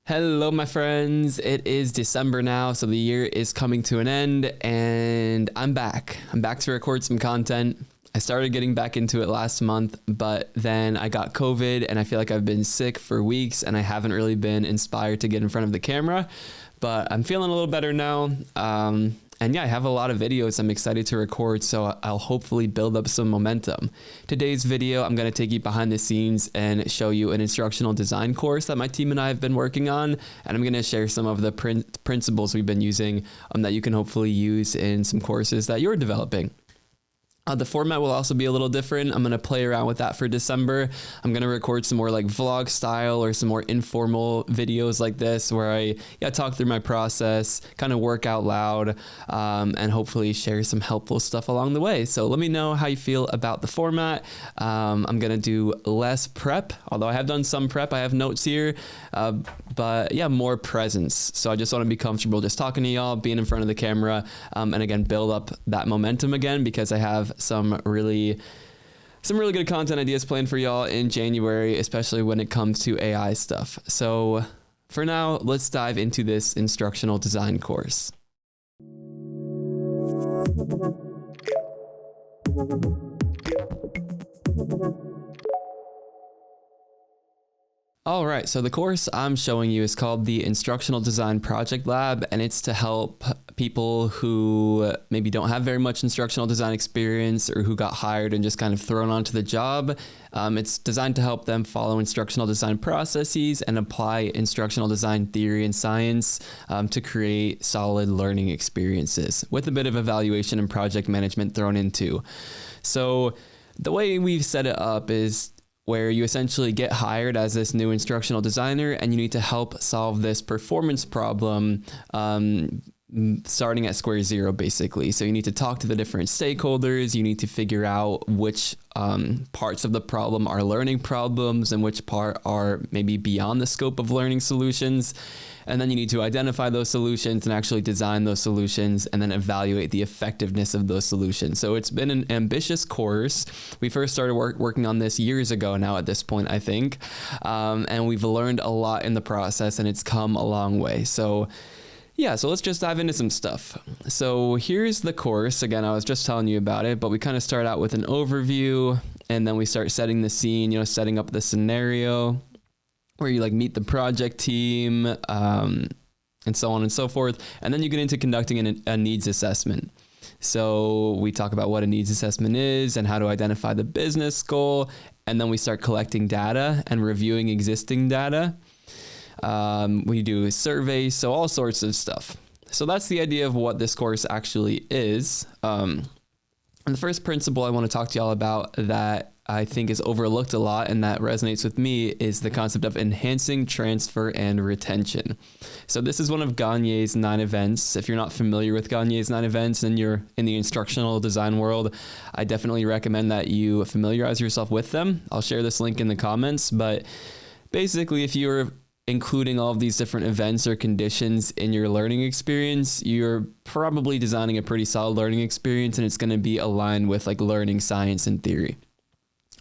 Hello, my friends. It is December now, so the year is coming to an end, and I'm back. I'm back to record some content. I started getting back into it last month, but then I got COVID, and I feel like I've been sick for weeks, and I haven't really been inspired to get in front of the camera, but I'm feeling a little better now. And yeah, I have a lot of videos I'm excited to record, so I'll hopefully build up some momentum. Today's video, I'm going to take you behind the scenes and show you an instructional design course that my team and I have been working on, and I'm going to share some of the principles we've been using that you can hopefully use in some courses that you're developing. The format will also be a little different. I'm going to play around with that for December. I'm going to record some more like vlog style or some more informal videos like this where I talk through my process, kind of work out loud, and hopefully share some helpful stuff along the way. So let me know how you feel about the format. I'm going to do less prep, although I have done some prep. I have notes here, but yeah, more presence. So I just want to be comfortable just talking to y'all, being in front of the camera, and again, build up that momentum again because I have some really good content ideas planned for y'all in January, especially when it comes to AI stuff. So for now, let's dive into this instructional design course. All right, so the course I'm showing you is called the Instructional Design Project Lab, and it's to help people who maybe don't have very much instructional design experience or who got hired and just kind of thrown onto the job. It's designed to help them follow instructional design processes and apply instructional design theory and science to create solid learning experiences with a bit of evaluation and project management thrown into. So the way we've set it up is where you essentially get hired as this new instructional designer and you need to help solve this performance problem starting at square zero, basically. So you need to talk to the different stakeholders. You need to figure out which parts of the problem are learning problems and which part are maybe beyond the scope of learning solutions. And then you need to identify those solutions and actually design those solutions and then evaluate the effectiveness of those solutions. So it's been an ambitious course. We first started working on this years ago now at this point, I think. And we've learned a lot in the process and it's come a long way. So yeah, so let's just dive into some stuff. So here's the course. Again, I was just telling you about it, but we kind of start out with an overview and then we start setting the scene, setting up the scenario where you meet the project team and so on and so forth. And then you get into conducting a needs assessment. So we talk about what a needs assessment is and how to identify the business goal. And then we start collecting data and reviewing existing data. We do surveys, so all sorts of stuff. So that's the idea of what this course actually is. And the first principle I want to talk to y'all about that I think is overlooked a lot and that resonates with me is the concept of enhancing transfer and retention. So this is one of Gagne's 9 events. If you're not familiar with Gagne's 9 events and you're in the instructional design world, I definitely recommend that you familiarize yourself with them. I'll share this link in the comments, but basically if you're including all of these different events or conditions in your learning experience, you're probably designing a pretty solid learning experience and it's going to be aligned with learning science and theory.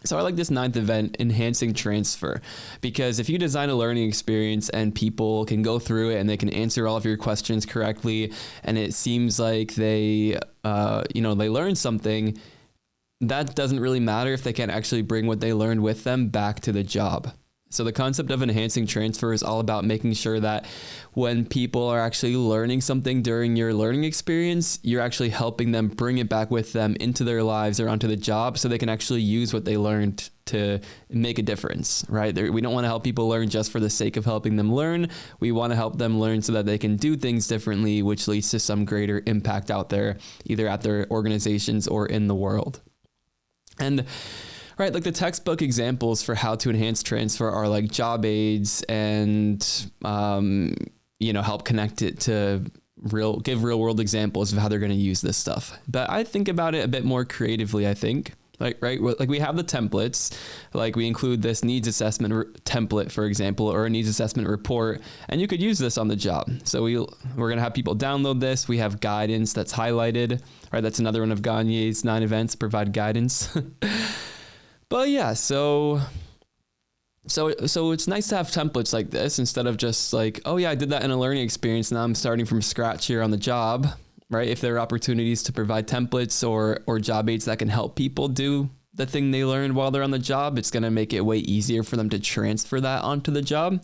So I like this 9th event, enhancing transfer, because if you design a learning experience and people can go through it and they can answer all of your questions correctly, and it seems like they learned something, that doesn't really matter if they can't actually bring what they learned with them back to the job. So the concept of enhancing transfer is all about making sure that when people are actually learning something during your learning experience, you're actually helping them bring it back with them into their lives or onto the job so they can actually use what they learned to make a difference, right? We don't want to help people learn just for the sake of helping them learn. We want to help them learn so that they can do things differently, which leads to some greater impact out there, either at their organizations or in the world. And right, the textbook examples for how to enhance transfer are job aids and, help connect it to give real world examples of how they're going to use this stuff. But I think about it a bit more creatively, I think. We have the templates, we include this needs assessment template, for example, or a needs assessment report, and you could use this on the job. So we're going to have people download this. We have guidance that's highlighted, right? That's another one of Gagne's 9 events, provide guidance. But yeah, so So it's nice to have templates like this instead of just like, oh yeah, I did that in a learning experience. Now I'm starting from scratch here on the job, right? If there are opportunities to provide templates or job aids that can help people do the thing they learned while they're on the job, it's going to make it way easier for them to transfer that onto the job.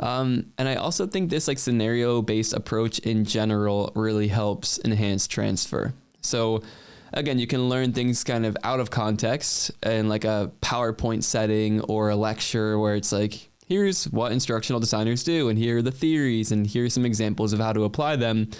And I also think this like scenario-based approach in general really helps enhance transfer. So again, you can learn things kind of out of context in like a PowerPoint setting or a lecture where it's like, here's what instructional designers do, and here are the theories, and here's some examples of how to apply them.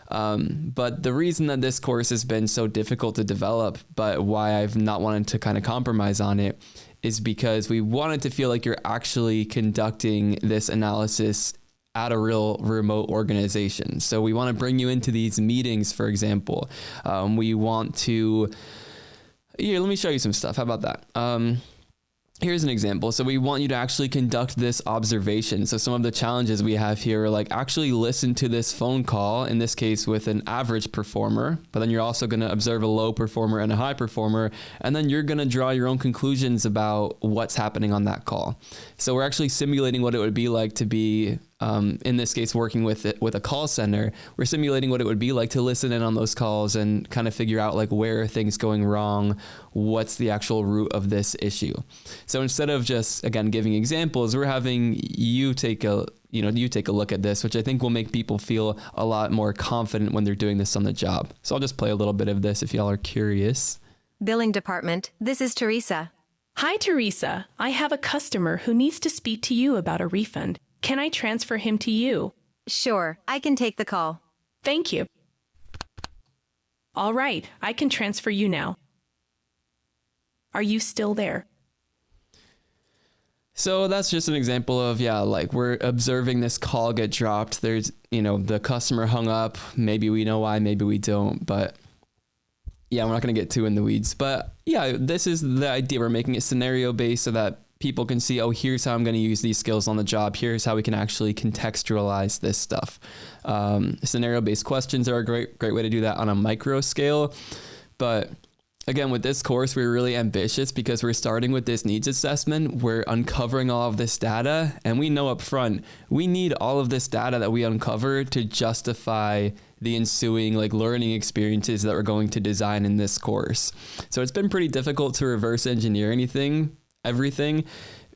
But the reason that this course has been so difficult to develop, but why I've not wanted to kind of compromise on it, is because we wanted to feel like you're actually conducting this analysis at a real remote organization. So we want to bring you into these meetings, for example. We want to, here, let me show you some stuff. How about that? Here's an example. So we want you to actually conduct this observation. So some of the challenges we have here are like actually listen to this phone call, in this case with an average performer, but then you're also going to observe a low performer and a high performer, and then you're going to draw your own conclusions about what's happening on that call. So we're actually simulating what it would be like to be, in this case, working with a call center. We're simulating what it would be like to listen in on those calls and kind of figure out like where are things going wrong, what's the actual root of this issue. So instead of just, again, giving examples, we're having you take a look at this, which I think will make people feel a lot more confident when they're doing this on the job. So I'll just play a little bit of this if y'all are curious. Billing department, this is Teresa. Hi, Teresa. I have a customer who needs to speak to you about a refund. Can I transfer him to you? Sure, I can take the call. Thank you. All right, I can transfer you now. Are you still there? So that's just an example of, like we're observing this call get dropped. There's, the customer hung up. Maybe we know why, maybe we don't, but we're not going to get too in the weeds. But this is the idea. We're making it scenario based so that people can see, oh, here's how I'm going to use these skills on the job. Here's how we can actually contextualize this stuff. Scenario-based questions are a great way to do that on a micro scale. But again, with this course, we're really ambitious because we're starting with this needs assessment. We're uncovering all of this data, and we know up front, we need all of this data that we uncover to justify the ensuing learning experiences that we're going to design in this course. So it's been pretty difficult to reverse engineer everything,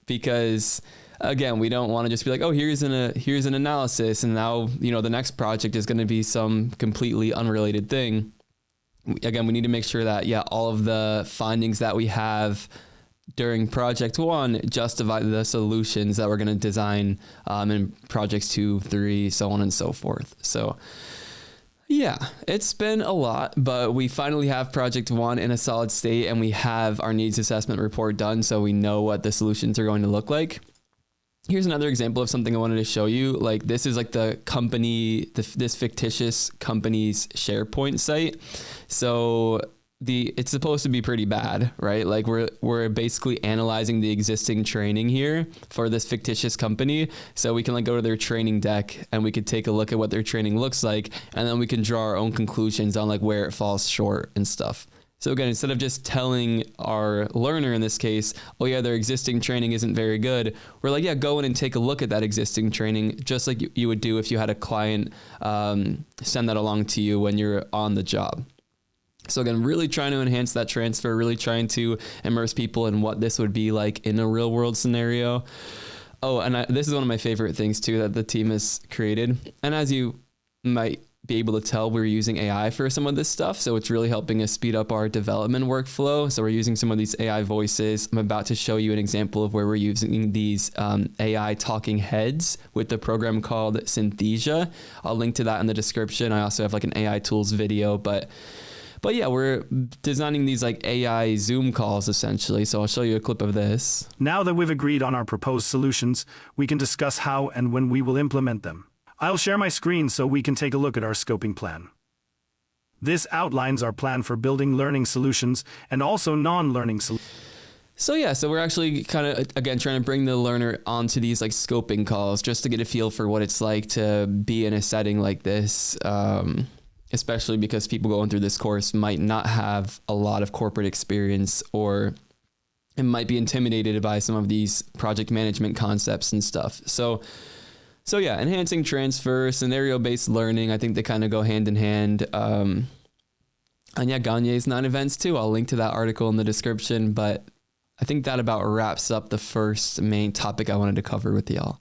because again, we don't want to just be like, oh, here's an analysis, and now the next project is going to be some completely unrelated thing. Again, we need to make sure that all of the findings that we have during project 1 justify the solutions that we're going to design in projects 2, 3, so on and so forth. So it's been a lot, but we finally have project 1 in a solid state, and we have our needs assessment report done, so we know what the solutions are going to look like. Here's another example of something I wanted to show you. This is the company, this fictitious company's SharePoint site. So it's supposed to be pretty bad, right? We're basically analyzing the existing training here for this fictitious company. So we can go to their training deck, and we could take a look at what their training looks like, and then we can draw our own conclusions on where it falls short and stuff. So again, instead of just telling our learner in this case, oh yeah, their existing training isn't very good, we're like, go in and take a look at that existing training, just like you would do if you had a client send that along to you when you're on the job. So again, really trying to enhance that transfer, really trying to immerse people in what this would be like in a real world scenario. Oh, and this is one of my favorite things too that the team has created. And as you might be able to tell, we're using AI for some of this stuff. So it's really helping us speed up our development workflow. So we're using some of these AI voices. I'm about to show you an example of where we're using these AI talking heads with the program called Synthesia. I'll link to that in the description. I also have an AI tools video, but we're designing these AI Zoom calls essentially. So I'll show you a clip of this. Now that we've agreed on our proposed solutions, we can discuss how and when we will implement them. I'll share my screen so we can take a look at our scoping plan. This outlines our plan for building learning solutions and also non-learning solutions. So we're actually kind of, again, trying to bring the learner onto these scoping calls just to get a feel for what it's like to be in a setting like this, especially because people going through this course might not have a lot of corporate experience or and might be intimidated by some of these project management concepts and stuff. So yeah, enhancing transfer, scenario-based learning, I think they kind of go hand in hand. And yeah, Gagne's 9 events too. I'll link to that article in the description, but I think that about wraps up the first main topic I wanted to cover with y'all.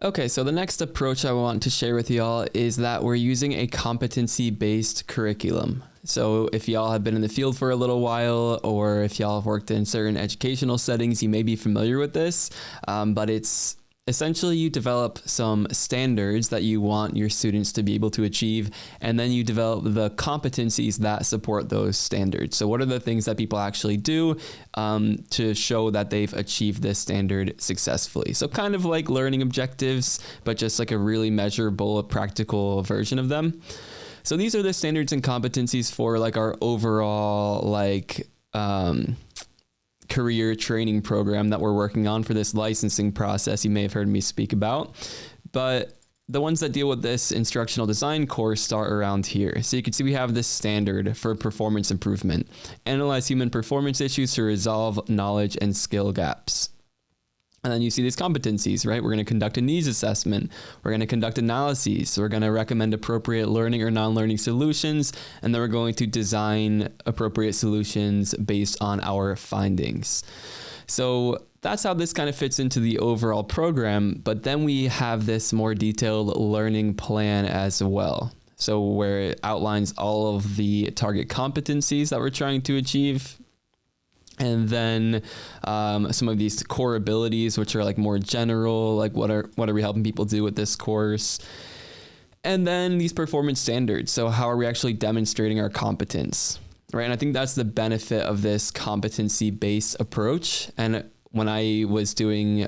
Okay, so the next approach I want to share with y'all is that we're using a competency-based curriculum. So if y'all have been in the field for a little while, or if y'all have worked in certain educational settings, you may be familiar with this, but it's essentially you develop some standards that you want your students to be able to achieve, and then you develop the competencies that support those standards. So what are the things that people actually do to show that they've achieved this standard successfully? So kind of like learning objectives, but just like a really measurable, practical version of them. So these are the standards and competencies for like our overall like career training program that we're working on for this licensing process you may have heard me speak about. But the ones that deal with this instructional design course start around here. So you can see we have this standard for performance improvement. Analyze human performance issues to resolve knowledge and skill gaps. And then you see these competencies, right? We're going to conduct a needs assessment. We're going to conduct analyses. We're going to recommend appropriate learning or non-learning solutions. And then we're going to design appropriate solutions based on our findings. So that's how this kind of fits into the overall program. But then we have this more detailed learning plan as well. So where it outlines all of the target competencies that we're trying to achieve. And then some of these core abilities, which are like more general, like what are we helping people do with this course? And then these performance standards. So how are we actually demonstrating our competence, right? And I think that's the benefit of this competency-based approach. And when I was doing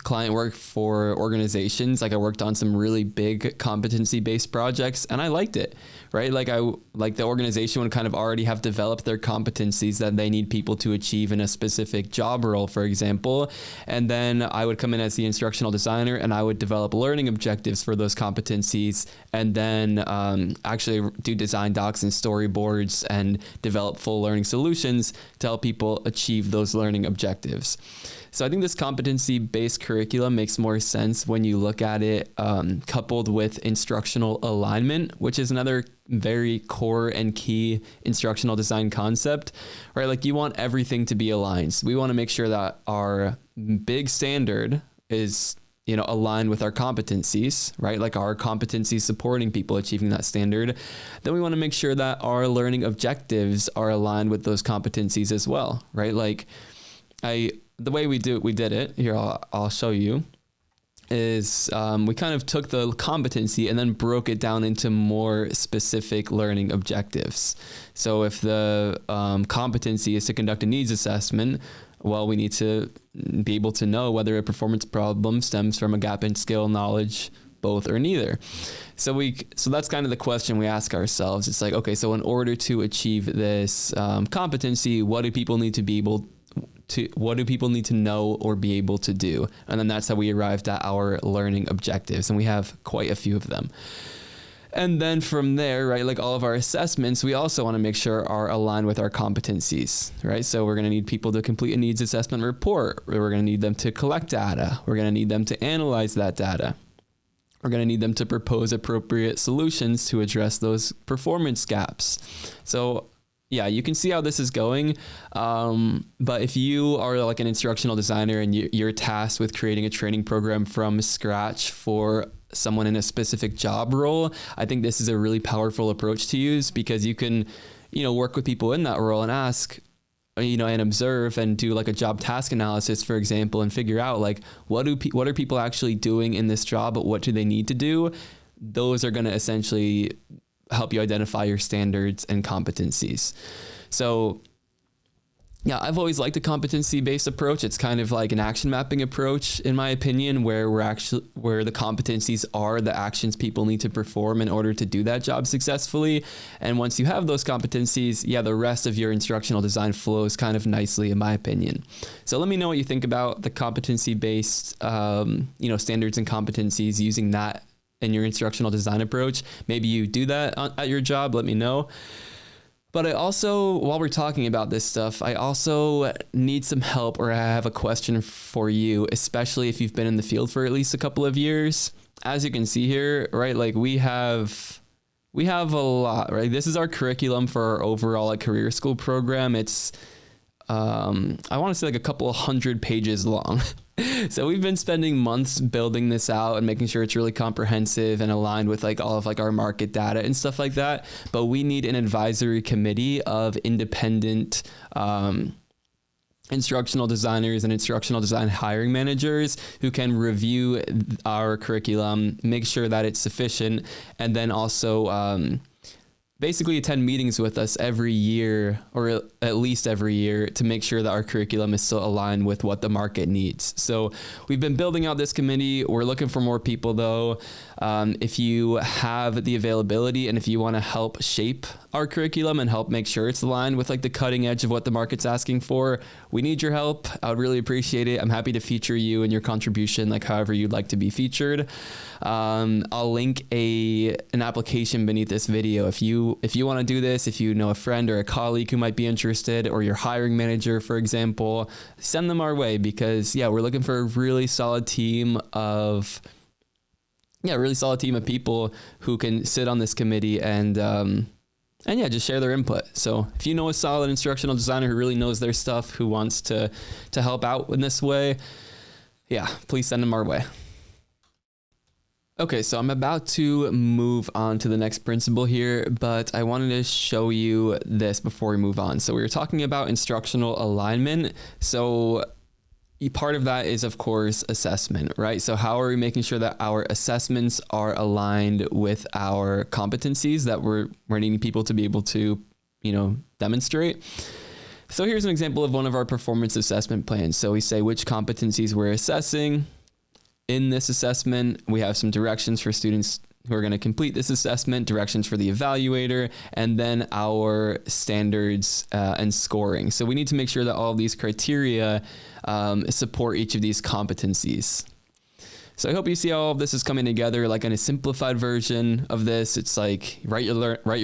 client work for organizations, like I worked on some really big competency-based projects, and I liked it, right? Like the organization would kind of already have developed their competencies that they need people to achieve in a specific job role, for example. And then I would come in as the instructional designer, and I would develop learning objectives for those competencies, and then actually do design docs and storyboards and develop full learning solutions to help people achieve those learning objectives. So I think this competency-based curriculum makes more sense when you look at it coupled with instructional alignment, which is another very core and key instructional design concept, right? Like you want everything to be aligned. So we want to make sure that our big standard is, aligned with our competencies, right? Like our competencies supporting people achieving that standard. Then we want to make sure that our learning objectives are aligned with those competencies as well, right? Like the way we did it here, I'll show you, is we kind of took the competency and then broke it down into more specific learning objectives. So if the competency is to conduct a needs assessment, well, we need to be able to know whether a performance problem stems from a gap in skill, knowledge, both, or neither. So that's kind of the question we ask ourselves. It's like, okay, so in order to achieve this competency, what do people need to know or be able to do? And then that's how we arrived at our learning objectives. And we have quite a few of them. And then from there, right, like all of our assessments, we also want to make sure are aligned with our competencies, right? So we're going to need people to complete a needs assessment report. We're going to need them to collect data. We're going to need them to analyze that data. We're going to need them to propose appropriate solutions to address those performance gaps. So yeah, you can see how this is going. But if you are like an instructional designer and you're tasked with creating a training program from scratch for someone in a specific job role, I think this is a really powerful approach to use, because you can, work with people in that role and ask, and observe and do like a job task analysis, for example, and figure out like, what are people actually doing in this job? What do they need to do? Those are going to essentially help you identify your standards and competencies. So yeah, I've always liked a competency-based approach. It's kind of like an action mapping approach, in my opinion, where the competencies are the actions people need to perform in order to do that job successfully. And once you have those competencies, yeah, the rest of your instructional design flows kind of nicely, in my opinion. So let me know what you think about the competency-based, standards and competencies, using that in your instructional design approach. Maybe you do that at your job. Let me know. But I also, while we're talking about this stuff, I also need some help, or I have a question for you, especially if you've been in the field for at least a couple of years. As you can see here, right, like we have a lot, right? This is our curriculum for our overall like career school program. It's, I want to say like a couple of 100 pages long. So we've been spending months building this out and making sure it's really comprehensive and aligned with like all of like our market data and stuff like that. But we need an advisory committee of independent instructional designers and instructional design hiring managers who can review our curriculum, make sure that it's sufficient, and then also basically attend meetings with us every year, or at least every year, to make sure that our curriculum is still aligned with what the market needs. So we've been building out this committee. We're looking for more people though. If you have the availability and if you want to help shape our curriculum and help make sure it's aligned with like the cutting edge of what the market's asking for, we need your help. I would really appreciate it. I'm happy to feature you and your contribution, like however you'd like to be featured. I'll link an application beneath this video. If you want to do this, if you know a friend or a colleague who might be interested, or your hiring manager, for example, send them our way, because we're looking for a really solid team of people who can sit on this committee and just share their input. So if you know a solid instructional designer who really knows their stuff, who wants to help out in this way, please send them our way. Okay, so I'm about to move on to the next principle here, but I wanted to show you this before we move on. So we were talking about instructional alignment. So part of that is, of course, assessment, right? So how are we making sure that our assessments are aligned with our competencies that we're needing people to be able to, demonstrate? So here's an example of one of our performance assessment plans. So we say which competencies we're assessing. In this assessment, we have some directions for students who are going to complete this assessment, directions for the evaluator, and then our standards and scoring. So we need to make sure that all of these criteria support each of these competencies. So I hope you see all of this is coming together like in a simplified version of this. It's like write your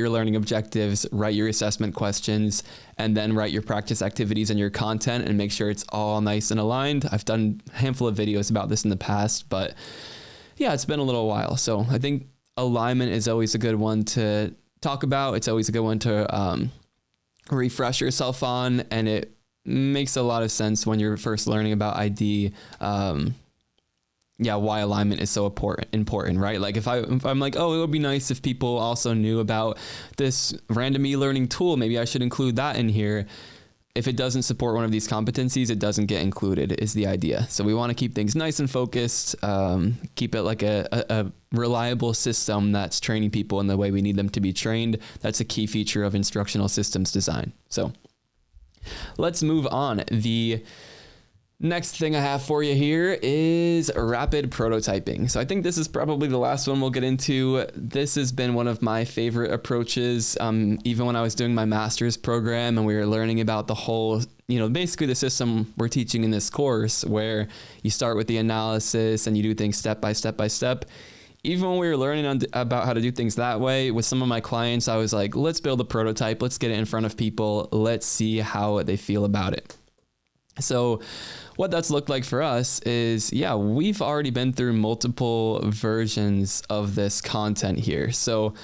learning objectives, write your assessment questions, and then write your practice activities and your content, and make sure it's all nice and aligned. I've done a handful of videos about this in the past, but it's been a little while. So I think alignment is always a good one to talk about. It's always a good one to refresh yourself on, and it makes a lot of sense when you're first learning about ID. Why alignment is so important, right? Like if I'm like, oh, it would be nice if people also knew about this random e-learning tool, maybe I should include that in here. If it doesn't support one of these competencies, it doesn't get included, is the idea. So we want to keep things nice and focused, keep it like a reliable system that's training people in the way we need them to be trained. That's a key feature of instructional systems design. So let's move on. The next thing I have for you here is rapid prototyping. So I think this is probably the last one we'll get into. This has been one of my favorite approaches, even when I was doing my master's program and we were learning about the whole, basically the system we're teaching in this course, where you start with the analysis and you do things step by step by step. Even when we were learning about how to do things that way, with some of my clients, I was like, let's build a prototype, let's get it in front of people, let's see how they feel about it. So what that's looked like for us is, we've already been through multiple versions of this content here. So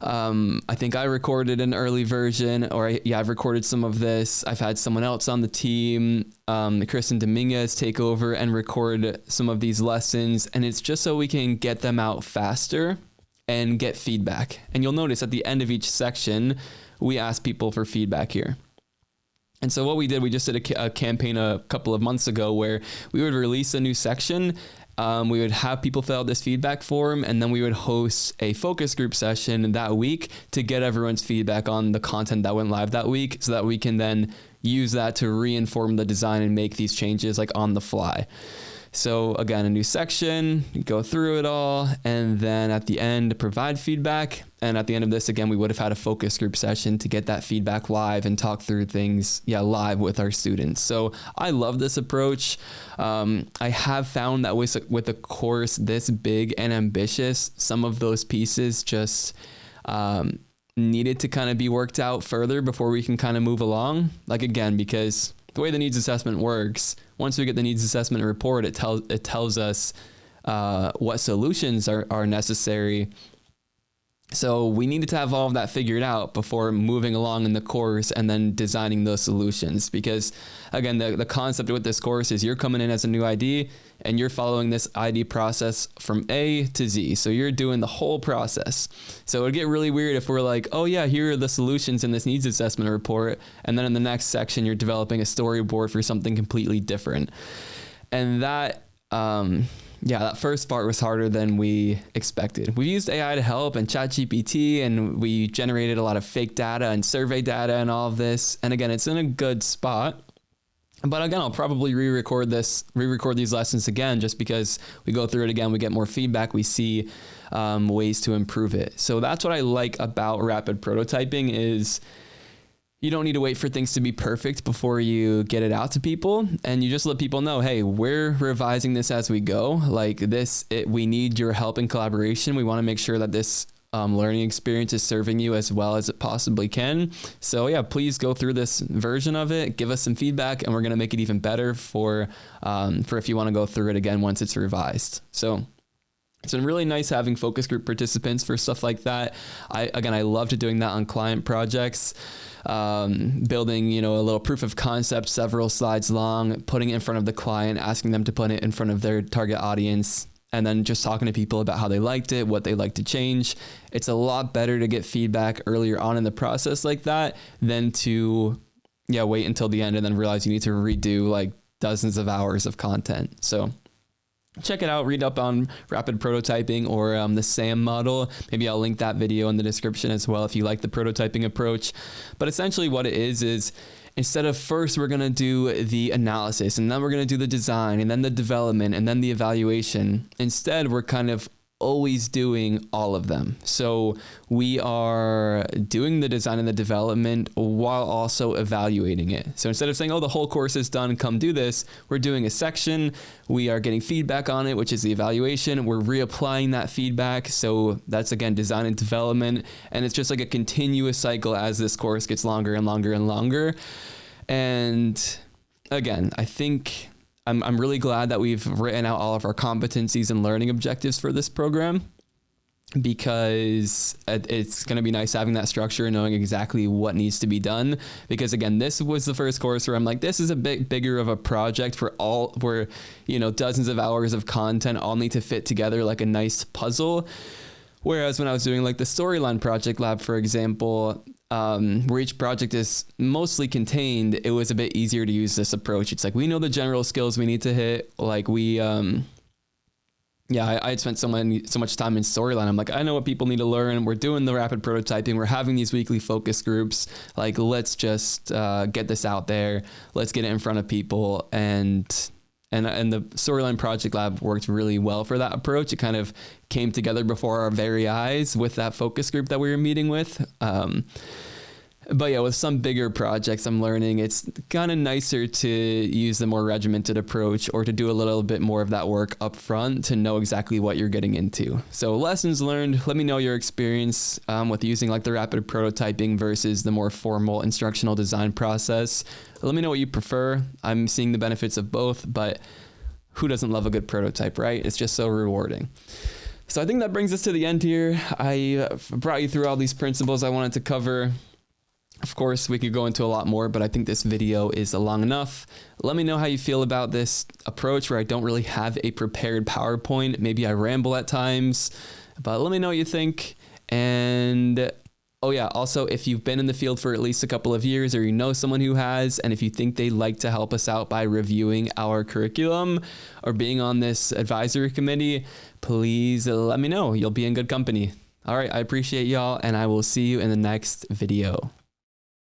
I think I recorded an early version, or I've recorded some of this. I've had someone else on the team, Kristen Dominguez, take over and record some of these lessons. And it's just so we can get them out faster and get feedback. And you'll notice at the end of each section, we ask people for feedback here. And so what we did, we just did a campaign a couple of months ago where we would release a new section. We would have people fill out this feedback form, and then we would host a focus group session that week to get everyone's feedback on the content that went live that week, so that we can then use that to re-inform the design and make these changes like on the fly. So again, a new section, go through it all, and then at the end, provide feedback. And at the end of this, again, we would have had a focus group session to get that feedback live and talk through things, live with our students. So I love this approach. I have found that with a course this big and ambitious, some of those pieces just needed to kind of be worked out further before we can kind of move along. Like, again, because the way the needs assessment works, once we get the needs assessment report, it tells us what solutions are necessary. So we needed to have all of that figured out before moving along in the course and then designing those solutions. Because again, the concept with this course is you're coming in as a new ID and you're following this ID process from A to Z. So you're doing the whole process. So it would get really weird if we're like, oh yeah, here are the solutions in this needs assessment report. And then in the next section, you're developing a storyboard for something completely different. And that, that first part was harder than we expected. We used AI to help and ChatGPT, and we generated a lot of fake data and survey data and all of this. And again, it's in a good spot. But again, I'll probably re-record these lessons again, just because we go through it again, we get more feedback, we see ways to improve it. So that's what I like about rapid prototyping is you don't need to wait for things to be perfect before you get it out to people. And you just let people know, hey, we're revising this as we go. Like we need your help and collaboration. We want to make sure that this learning experience is serving you as well as it possibly can. So yeah, please go through this version of it, give us some feedback, and we're going to make it even better for if you want to go through it again once it's revised. So it's been really nice having focus group participants for stuff like that. I loved doing that on client projects, building, a little proof of concept, several slides long, putting it in front of the client, asking them to put it in front of their target audience, and then just talking to people about how they liked it, what they like to change. It's a lot better to get feedback earlier on in the process like that than to, wait until the end and then realize you need to redo like dozens of hours of content. So check it out, read up on rapid prototyping or the SAM model. Maybe I'll link that video in the description as well if you like the prototyping approach. But essentially what it is instead of first we're going to do the analysis and then we're going to do the design and then the development and then the evaluation, instead we're kind of always doing all of them. So we are doing the design and the development while also evaluating it. So instead of saying, oh, the whole course is done, come do this, we're doing a section, we are getting feedback on it, which is the evaluation. We're reapplying that feedback. So that's, again, design and development. And it's just like a continuous cycle as this course gets longer and longer and longer. And again, I think I'm really glad that we've written out all of our competencies and learning objectives for this program, because it's going to be nice having that structure and knowing exactly what needs to be done. Because again, this was the first course where I'm like, this is a bit bigger of a project where dozens of hours of content all need to fit together like a nice puzzle. Whereas when I was doing like the storyline project lab, for example, where each project is mostly contained, it was a bit easier to use this approach. It's like, we know the general skills we need to hit. Like I had spent so much time in storyline. I'm like, I know what people need to learn. We're doing the rapid prototyping. We're having these weekly focus groups. Like, let's just get this out there. Let's get it in front of people. And the storyline project lab worked really well for that approach. It kind of came together before our very eyes with that focus group that we were meeting with. But yeah, with some bigger projects, I'm learning it's kind of nicer to use the more regimented approach or to do a little bit more of that work up front to know exactly what you're getting into. So lessons learned, let me know your experience with using like the rapid prototyping versus the more formal instructional design process. Let me know what you prefer. I'm seeing the benefits of both, but who doesn't love a good prototype, right? It's just so rewarding. So I think that brings us to the end here. I brought you through all these principles I wanted to cover. Of course, we could go into a lot more, but I think this video is long enough. Let me know how you feel about this approach where I don't really have a prepared PowerPoint. Maybe I ramble at times, but let me know what you think. And oh yeah, also, if you've been in the field for at least a couple of years or you know someone who has, and if you think they'd like to help us out by reviewing our curriculum or being on this advisory committee, please let me know. You'll be in good company. All right, I appreciate y'all, and I will see you in the next video.